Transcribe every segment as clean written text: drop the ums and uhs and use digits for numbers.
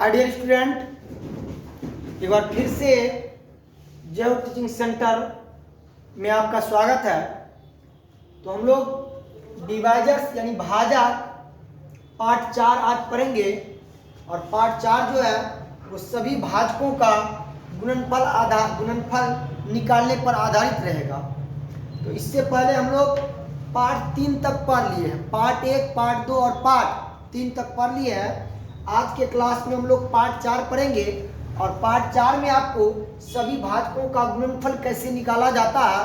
Hi dear student, एक बार फिर से जय टीचिंग सेंटर में आपका स्वागत है। तो हम लोग डिवाइजर्स यानी भाजक पार्ट 4 आज पढ़ेंगे और पार्ट 4 जो है वो सभी भाजकों का गुणनफल निकालने पर आधारित रहेगा। तो इससे पहले हम लोग पार्ट 3 तक पढ़ लिए हैं, पार्ट 1, पार्ट 2 और पार्ट 3 तक पढ़ लिए हैं। आज के क्लास में हम लोग पार्ट 4 पढ़ेंगे और पार्ट 4 में आपको सभी भाजकों का गुणनफल कैसे निकाला जाता है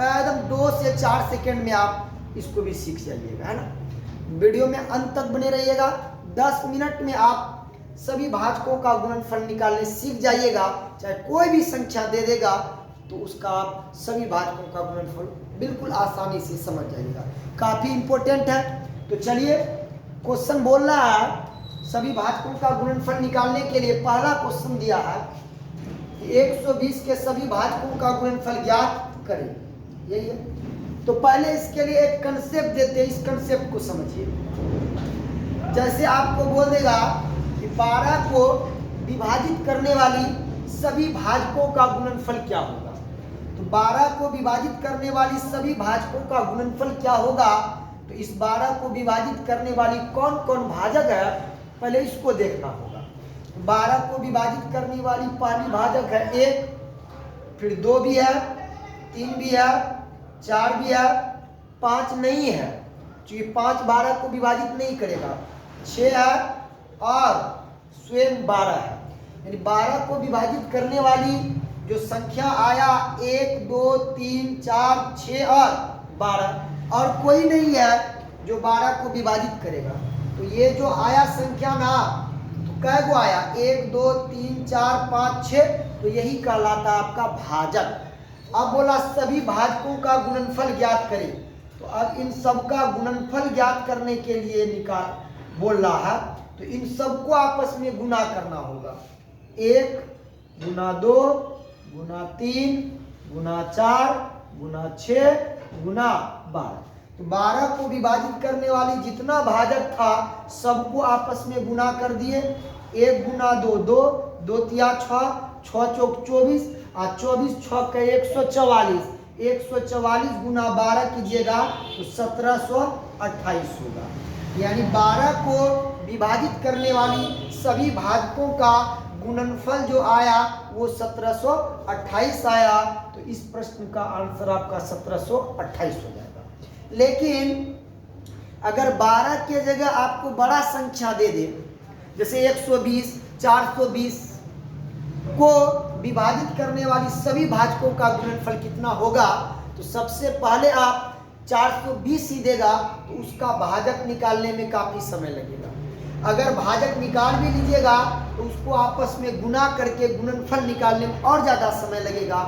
एकदम 2 से 4 सेकंड में आप इसको भी सीख जाइएगा, है ना। वीडियो में अंत तक बने रहिएगा। 10 मिनट में आप सभी भाजकों का गुणनफल निकालने सीख जाइएगा। चाहे कोई भी संख्या दे देगा तो उसका आप सभी भाजकों का गुणनफल बिल्कुल आसानी से समझ जाइएगा। काफ़ी इंपॉर्टेंट है। तो चलिए, क्वेश्चन बोल रहा है सभी भाजकों का गुणनफल निकालने के लिए पहला क्वेश्चन दिया है कि 120 के सभी भाजकों का गुणनफल ज्ञात करें। यही है। तो पहले इसके लिए एक कंसेप्ट देते हैं, इस कंसेप्ट को समझिए। जैसे आपको बोल देगा कि 12 को विभाजित करने वाली सभी भाजकों का गुणनफल क्या होगा। तो 12 को विभाजित करने वाली सभी भाजकों का गुणनफल क्या होगा। तो इस 12 को विभाजित करने वाली कौन कौन भाजक है पहले इसको देखना होगा। 12 को विभाजित करने वाली पहली भाजक है 1, फिर 2 भी है, 3 भी है, 4 भी है, 5 नहीं है क्योंकि 5 12 को विभाजित नहीं करेगा, 6 है और स्वयं 12 है। यानी 12 को विभाजित करने वाली जो संख्या आया 1, 2, 3, 4, 6 और 12 और कोई नहीं है जो 12 को विभाजित करेगा। तो ये जो आया संख्या ना, तो कै गो आया 1, 2, 3, 4, 5, 6, तो यही कहलाता है आपका भाजक। अब बोला सभी भाजकों का गुणनफल ज्ञात करें। तो अब इन सब का गुणनफल ज्ञात करने के लिए निकाल बोल रहा है। तो इन सबको आपस में गुणा करना होगा। 1 गुना 2 गुना 3 गुना 4 गुना 6 गुना 12। तो 12 को विभाजित करने वाली जितना भाजक था सबको आपस में गुना कर दिए। 1 गुना 2 2, 2 तिया 6, 6 चौक 24 और 24 6 के 144, 144 गुना 12 कीजिएगा तो 1728 होगा। यानी 12 को विभाजित करने वाली सभी भाजकों का गुणनफल जो आया वो 1728 आया। तो इस प्रश्न का आंसर आपका 1728 हो जाएगा। लेकिन अगर 12 के जगह आपको बड़ा संख्या दे दे, जैसे 120 420 को विभाजित करने वाली सभी भाजकों का गुणनफल कितना होगा। तो सबसे पहले आप 420 ही देगा तो उसका भाजक निकालने में काफ़ी समय लगेगा। अगर भाजक निकाल भी लीजिएगा तो उसको आपस में गुना करके गुणनफल निकालने में और ज़्यादा समय लगेगा।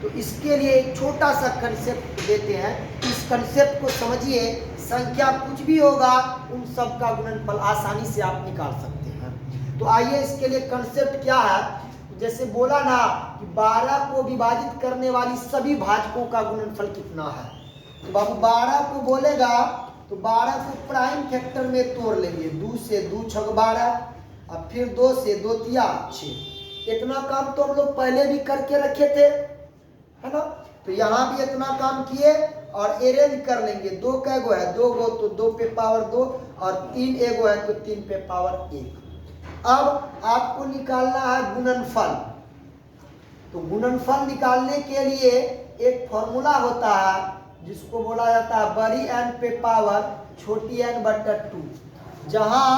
तो इसके लिए एक छोटा सा कंसेप्ट देते हैं। इस कंसेप्ट को समझिए। संख्या कुछ भी होगा उन सब का गुणनफल आसानी से आप निकाल सकते हैं। तो आइए इसके लिए कंसेप्ट क्या है। जैसे बोला ना कि 12 को विभाजित करने वाली सभी भाजकों का गुणनफल कितना है। तो बाबू 12 को बोलेगा तो 12 को प्राइम फैक्टर में तोड़ लेंगे। 2 से 2 छक 12 और फिर 2 से 2 तिया 6। इतना काम तो हम लोग पहले भी करके रखे थे, है ना। तो यहाँ भी इतना काम किए और अरेंज कर लेंगे। 2 कै गो है 2 गो तो 2 पे पावर 2 और 3 एगो है तो 3 पे पावर 1। अब आपको निकालना है गुणनफल। तो गुणनफल निकालने के लिए एक फॉर्मूला होता है जिसको बोला जाता है बड़ी एन पे पावर छोटी एन बटा 2, जहाँ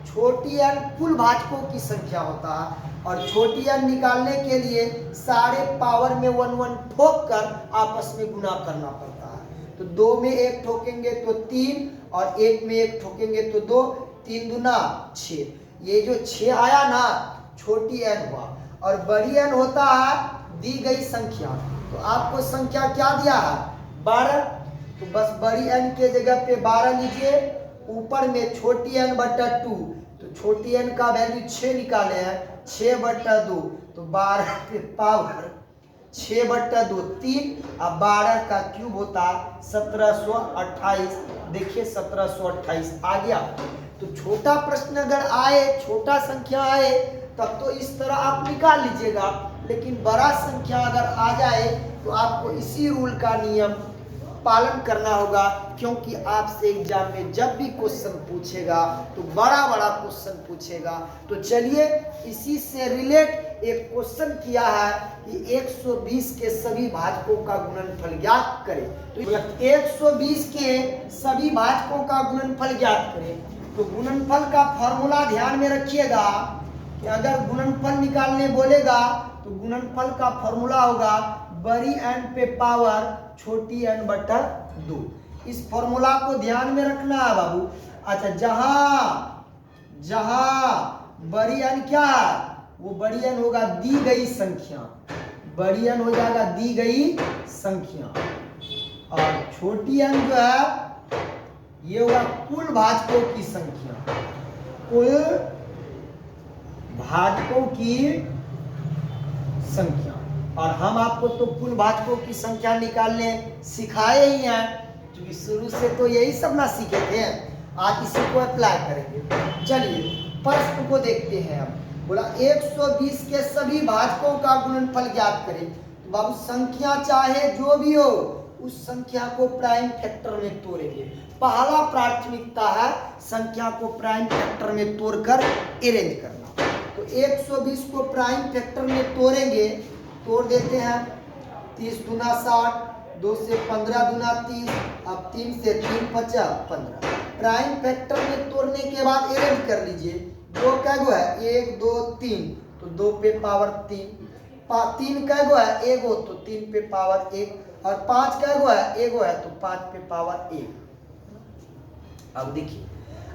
छोटी एन कुल भाजकों की संख्या होता है और छोटी एन निकालने के लिए सारे पावर में 1 1 ठोक कर आपस में गुना करना पड़ता है। तो 2 में 1 ठोकेंगे तो 3 और 1 में 1 ठोकेंगे तो 2, 3 दूना 6। ये जो 6 आया ना छोटी एन हुआ और बड़ी एन होता है दी गई संख्या। तो आपको संख्या क्या दिया है 12। तो बस बड़ी एन के जगह पे 12 लीजिए, ऊपर में छोटी एन बटा 2। तो छोटी एन का वैल्यू 6 निकाले हैं, 6 बटा 2 तो 12 पे पावर 6 बटा 2 3 और 12 का क्यूब होता 1728। देखिए 1728 आ गया। तो छोटा प्रश्न अगर आए, छोटा संख्या आए तब तो इस तरह आप निकाल लीजिएगा। लेकिन बड़ा संख्या अगर आ जाए तो आपको इसी रूल का नियम पालन करना होगा, क्योंकि आपसे एग्जाम में जब भी क्वेश्चन पूछेगा तो बड़ा बड़ा क्वेश्चन पूछेगा। तो चलिए इसी से रिलेट एक क्वेश्चन किया है कि 120 के सभी भाजकों का गुणनफल ज्ञात करें। तो 120 के सभी भाजकों का गुणनफल ज्ञात करें। तो गुणनफल का फॉर्मूला ध्यान में रखिएगा कि अगर गुणनफल निकालने बोलेगा तो गुणनफल का फॉर्मूला होगा बड़ी एन पे पावर छोटी एन बटा 2। इस फॉर्मूला को ध्यान में रखना है बाबू। अच्छा, जहां बड़ी एन क्या है, वो बड़ी एन होगा दी गई संख्या, बड़ी एन हो जाएगा दी गई संख्या, और छोटी एन जो है ये होगा कुल भाजकों की संख्या, कुल भाजकों की संख्या। और हम आपको तो कुल भाजकों की संख्या निकालने सिखाए ही हैं, क्योंकि शुरू से तो यही सब ना सीखे थे। आज इसी को अप्लाई करेंगे। चलिए प्रश्न को देखते हैं। अब बोला 120 के सभी भाजकों का गुणनफल ज्ञात करें। तो बाबू संख्या चाहे जो भी हो उस संख्या को प्राइम फैक्टर में तोड़ेंगे। पहला प्राथमिकता है संख्या को प्राइम फैक्टर में तोड़कर अरेंज करना। तो 120 को प्राइम फैक्टर में तोड़ेंगे, तोड़ देते हैं। 30 दूना 60, 2 से 15 दूना 30, अब 3 से 3 5 15। प्राइम फैक्टर में तोड़ने के बाद अरेंज कर लीजिए। 2 कैगो है 1 2 3, तो 2 पे पावर 3। 3 कैगो है एगो, तो 3 पे पावर 1, और 5 कैगो है एगो है, तो 5 पे पावर 1। अब देखिए,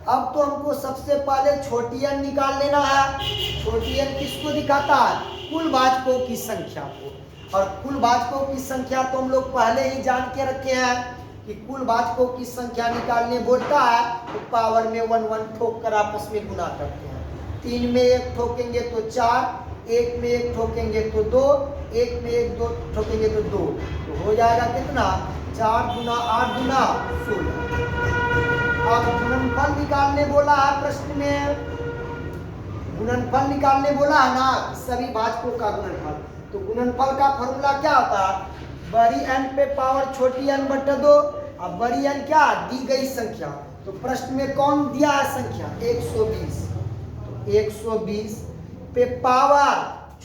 अब तो हमको सबसे पहले छोटी एन निकाल लेना है। छोटी एन किसको दिखाता है? कुल भाजकों की संख्या को। और कुल भाजकों की संख्या तो हम लोग पहले ही जान के रखे हैं कि कुल भाजकों की संख्या निकालने बोलता है तो पावर में 1 1 ठोक कर आपस में गुना करते हैं। 3 में 1 ठोकेंगे तो 4, 1 में 1 ठोकेंगे तो 2, 1 में 1 2 ठोकेंगे तो 2, तो हो जाएगा कितना? 4 दूना 8 दूना 16। अब गुणनफल निकालने बोला है प्रश्न में, गुणनफल निकालने बोला है ना, सभी भाजकों का गुणनफल। तो गुणनफल का फॉर्मूला क्या होता है? बड़ी एन पे पावर छोटी एन बटा 2। अब बड़ी एन क्या? दी गई संख्या। तो प्रश्न में कौन दिया है संख्या? 120। तो 120 पे पावर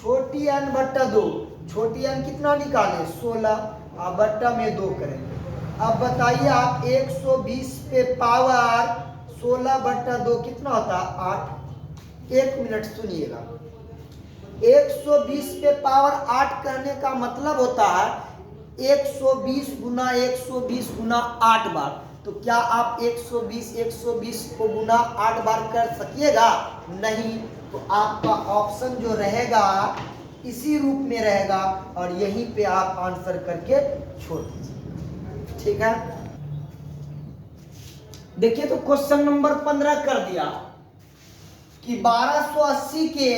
छोटी एन बटा 2। छोटी एन कितना निकाले? 16। अब बटा में 2 करेंगे। अब बताइए आप 120 पे पावर 16 बटा 2 कितना होता है? 8। 1 मिनट सुनिएगा। 120 पे पावर 8 करने का मतलब होता है 120 गुना 120 गुना 8 बार। तो क्या आप 120 को गुना 8 बार कर सकिएगा? नहीं। तो आपका ऑप्शन जो रहेगा इसी रूप में रहेगा, और यहीं पे आप आंसर करके छोड़ दीजिए। ठीक है, देखिए तो क्वेश्चन नंबर 15 कर दिया कि 1280 के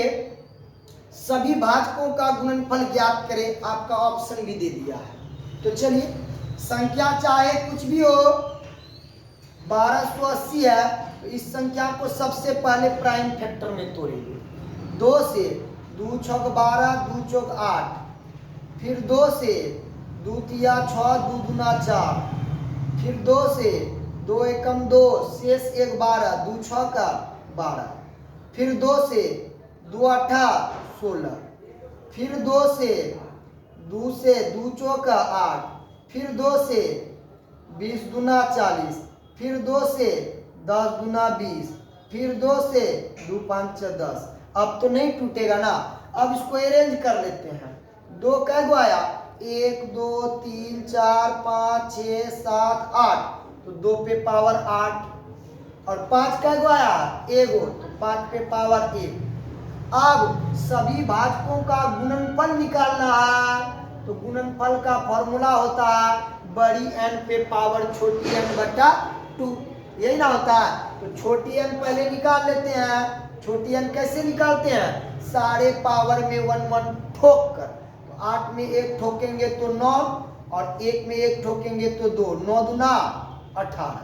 सभी भाजकों का गुणनफल ज्ञात करें। आपका ऑप्शन भी दे दिया है। तो चलिए, संख्या चाहे कुछ भी हो, 1280 है, तो इस संख्या को सबसे पहले प्राइम फैक्टर में तोड़ेंगे। 2 से 2 छक 12, 2 चौक 8, फिर 2 से 2 तिया 6, 2 दूना 4, फिर 2 से 2 एकम 2, शेष 1 12, 2 6 का 12, फिर 2 से 2 8 16, फिर 2 से 2 चौका 8, फिर 2 से 20 दूना 40, फिर 2 से 10 दूना 20, फिर 2 से 2 5 10। अब तो नहीं टूटेगा ना। अब इसको अरेंज कर लेते हैं। 2 कैगो आया? 1 2 3 4 5 6 7 8, तो 2 पे पावर 8, और 5 कैगो आया? एगो, तो 5 पे पावर 1। अब सभी भाजकों का गुणनफल निकालना है। तो गुणनफल का फॉर्मूला होता है बड़ी एन पे पावर छोटी एन बटा 2, यही ना होता है। तो छोटी एन पहले निकाल लेते हैं। छोटी एन कैसे निकालते हैं? सारे पावर में 1 1 ठोक कर। तो 8 में 1 ठोकेंगे तो 9, और 1 में 1 ठोकेंगे तो 2, 9 दूना 18।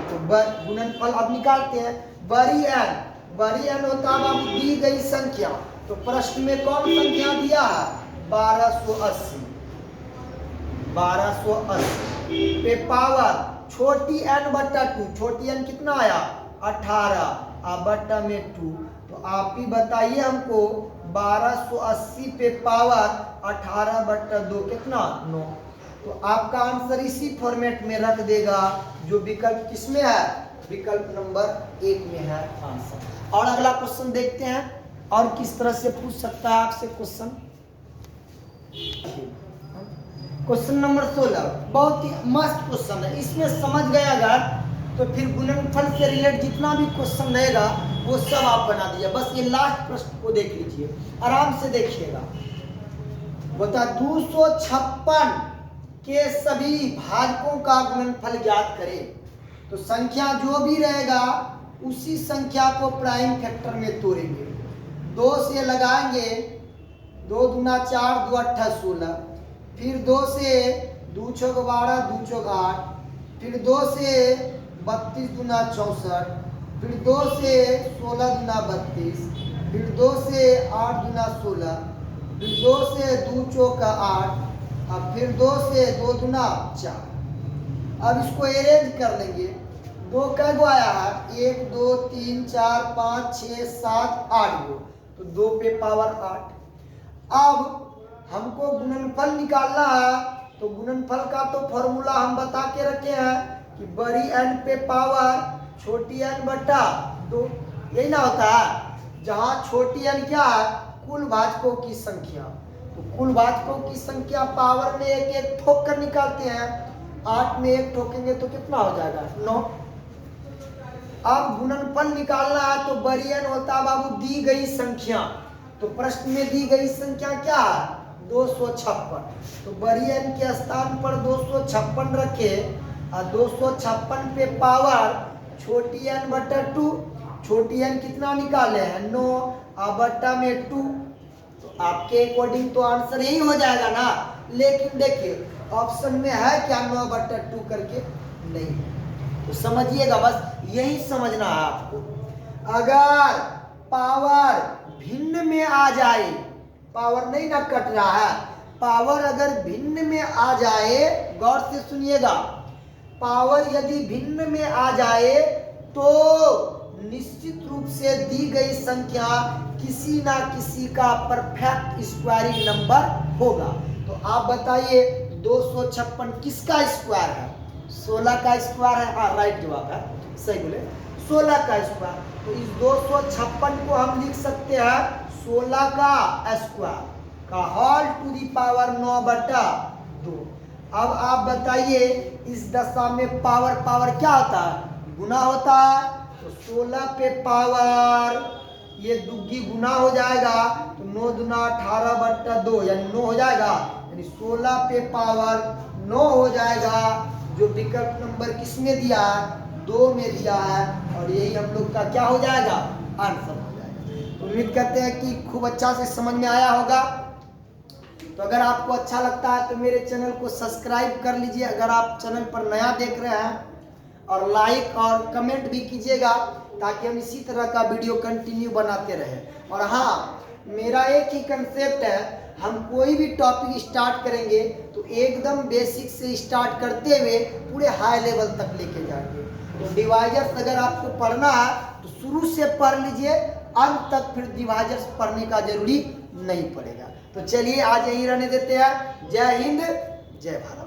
तो गुणनफल अब निकालते हैं। बड़ी एन बड़ी एन होता है बाबू दी गई संख्या, तो प्रश्न में कौन संख्या दिया है 1280, 1280 पे पावर छोटी n बट्टा 2, छोटी n कितना आया 18 आ बट्टा में 2, तो आप ही बताइए हमको 1280 पे पावर 18 बट्टा 2 कितना 9। तो आपका आंसर इसी फॉर्मेट में रख देगा जो विकल्प किसमें है, विकल्प नंबर 1 में है आंसर। और अगला क्वेश्चन देखते हैं और किस तरह से पूछ सकता है आपसे क्वेश्चन। क्वेश्चन नंबर 16 बहुत ही मस्त क्वेश्चन है, इसमें समझ गए अगर तो फिर गुणनफल से रिलेटेड जितना भी क्वेश्चन रहेगा वो सब आप बना दीजिए। बस ये लास्ट प्रश्न को देख लीजिए, आराम से देखिएगा। बता 256 के सभी भाजकों का गुणनफल ज्ञात करें। तो संख्या जो भी रहेगा उसी संख्या को प्राइम फैक्टर में तोड़ेंगे, 2 से लगाएंगे, 2 दूना 4, 2 अट्ठा 16, फिर 2 से 2 चौक 12, 2 चौक 8, फिर 2 से 32 दूना 64, फिर 2 से 16 दूना 32, फिर 2 से 8 दूना 16, फिर 2 से 2 चौक 8, अब फिर 2 से 2 दूना 4। अब इसको अरेंज कर लेंगे, 2 कै गो आया है 1 2 3 4 5 6 7 8 गो, तो 2 पे पावर 8। अब हमको गुणनफल निकालना है, तो गुणनफल का तो फॉर्मूला हम बता के रखे हैं कि बड़ी n पे पावर छोटी n बट्टा 2, यही ना होता है। जहाँ छोटी n क्या है कुल भाजकों की संख्या, तो कुल भाजकों की संख्या पावर में एक एक ठोक कर निकालते हैं, 8 में 1 ठोकेंगे तो कितना हो जाएगा 9। अब गुणनफल निकालना है तो बड़ी n होता है बाबू दी गई संख्या, तो प्रश्न में दी गई संख्या क्या है 256, तो बड़ी n के स्थान पर 256 रखे और 256 पे पावर छोटी n बट्टा 2, छोटी n कितना निकाले हैं 9 और बट्टा में 2, तो आपके अकॉर्डिंग तो आंसर यही हो जाएगा ना। लेकिन देखिए ऑप्शन में है क्या 9 बट्टा 2 करके नहीं, तो समझिएगा बस यही समझना है आपको। अगर पावर भिन्न में आ जाए, पावर नहीं ना कट रहा है, पावर अगर भिन्न में आ जाए, गौर से सुनिएगा, पावर यदि भिन्न में आ जाए तो निश्चित रूप से दी गई संख्या किसी ना किसी का परफेक्ट स्क्वायरिंग नंबर होगा। तो आप बताइए 256 किसका स्क्वायर है, 16 का स्क्वायर है। हाँ राइट जवाब है, सही बोले 16 का स्क्वायर। तो इस 256 को हम लिख सकते हैं 16 का स्क्वायर का होल टू दी पावर 9 बट्टा 2। अब आप बताइए इस दशा में पावर पावर क्या होता है गुना होता है, तो 16 पे पावर ये दुग्गी गुना हो जाएगा, तो 9 दूना 18 बट्टा 2 यानी 9 हो जाएगा, यानी 16 पे पावर 9 हो जाएगा, जो विकल्प नंबर किसमें दिया है 2 में दिया है, और यही हम लोग का क्या हो जाएगा आंसर हो जाएगा। तो उम्मीद करते हैं कि खूब अच्छा से समझ में आया होगा। तो अगर आपको अच्छा लगता है तो मेरे चैनल को सब्सक्राइब कर लीजिए अगर आप चैनल पर नया देख रहे हैं, और लाइक और कमेंट भी कीजिएगा ताकि हम इसी तरह का वीडियो कंटिन्यू बनाते रहें। और हाँ, मेरा एक ही कंसेप्ट है, हम कोई भी टॉपिक स्टार्ट करेंगे तो एकदम बेसिक से स्टार्ट करते हुए पूरे हाई लेवल तक लेके जाएंगे। तो डिवाइजर्स अगर आपको पढ़ना है तो शुरू से पढ़ लीजिए, अंत तक फिर डिवाइजर्स पढ़ने का जरूरी नहीं पड़ेगा। तो चलिए आज यहीं रहने देते हैं। जय हिंद, जय भारत।